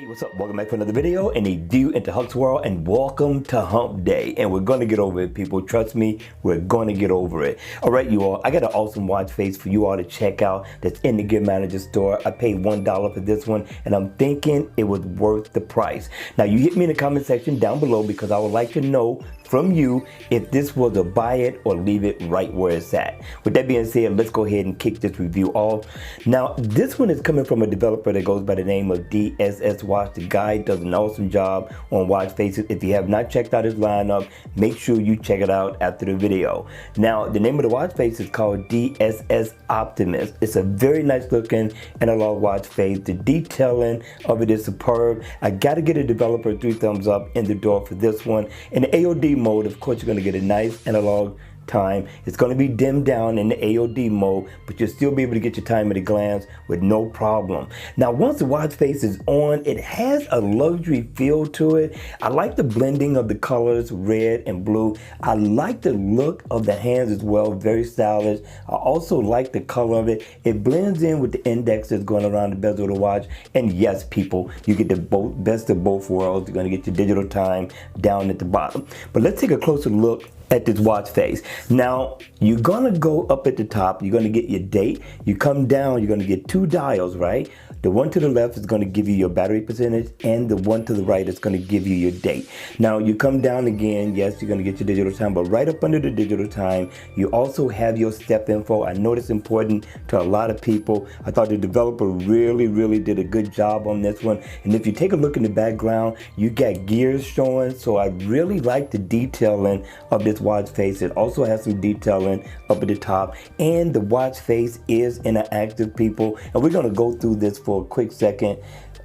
Hey, what's up? Welcome back for another video and a view into Hump's world, and welcome to Hump Day. And we're going to get over it, people. Trust me, we're going to get over it. All right, you all, I got an awesome watch face for you all to check out that's in the Gear Manager store. I paid $1 for this one, and I'm thinking it was worth the price. Now, you hit me in the comment section down below because I would like to know from you if this was a buy it or leave it right where it's at. With that being said, let's go ahead and kick this review off. Now, this one is coming from a developer that goes by the name of DSS Watch. The guy does an awesome job on watch faces. If you have not checked out his lineup, make sure you check it out after the video. Now, the name of the watch face is called DSS Optimus. It's a very nice looking analog watch face. The detailing of it is superb. I gotta get a developer 3 thumbs up in the door for this one. In the AOD mode, of course, you're going to get a nice analog time. It's going to be dimmed down in the AOD mode, but you'll still be able to get your time at a glance with no problem. Now, once the watch face is on, it has a luxury feel to it. I like the blending of the colors, red and blue. I like the look of the hands as well, very stylish. I also like the color of it. It blends in with the index that's going around the bezel of the watch. And yes, people, you get the best of both worlds. You're going to get your digital time down at the bottom. But let's take a closer look at this watch face. Now, you're gonna go up at the top, you're gonna get your date. You come down, you're gonna get 2 dials, right? The one to the left is gonna give you your battery percentage, and the one to the right is gonna give you your date. Now, you come down again, yes, you're gonna get your digital time, but right up under the digital time, you also have your step info. I know it's important to a lot of people. I thought the developer really did a good job on this one. And if you take a look in the background, you got gears showing, so I really like the detailing of this watch face. It also has some detailing up at the top, and the watch face is interactive, people, and we're going to go through this for a quick second.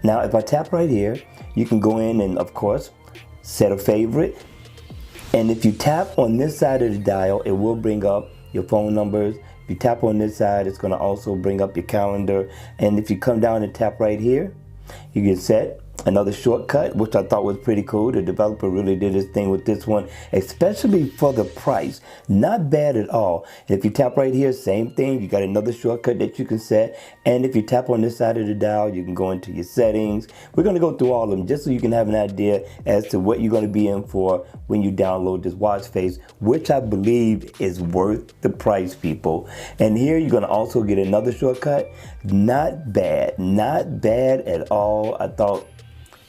Now, if I tap right here, you can go in and, of course, set a favorite, and if you tap on this side of the dial, it will bring up your phone numbers. If you tap on this side, it's going to also bring up your calendar, and if you come down and tap right here, you can set another shortcut, which I thought was pretty cool. The developer really did his thing with this one, especially for the price. Not bad at all. And if you tap right here, same thing. You got another shortcut that you can set. And if you tap on this side of the dial, you can go into your settings. We're going to go through all of them just so you can have an idea as to what you're going to be in for when you download this watch face, which I believe is worth the price, people. And here you're going to also get another shortcut. Not bad at all. I thought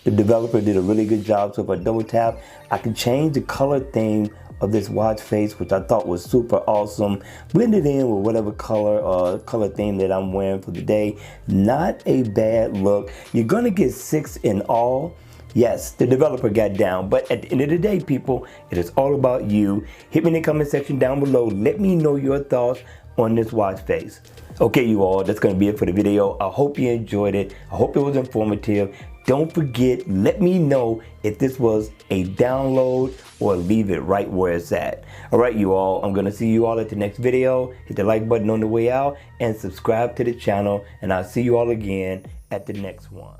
the developer did a really good job. So if I double tap, I can change the color theme of this watch face, which I thought was super awesome. Blend it in with whatever color or color theme that I'm wearing for the day. Not a bad look. You're gonna get 6 in all. Yes, the developer got down, but at the end of the day, people, it is all about you. Hit me in the comment section down below. Let me know your thoughts on this watch face. Okay, you all, that's gonna be it for the video. I hope you enjoyed it. I hope it was informative. Don't forget, let me know if this was a download or leave it right where it's at. All right, you all, I'm gonna see you all at the next video. Hit the like button on the way out and subscribe to the channel, and I'll see you all again at the next one.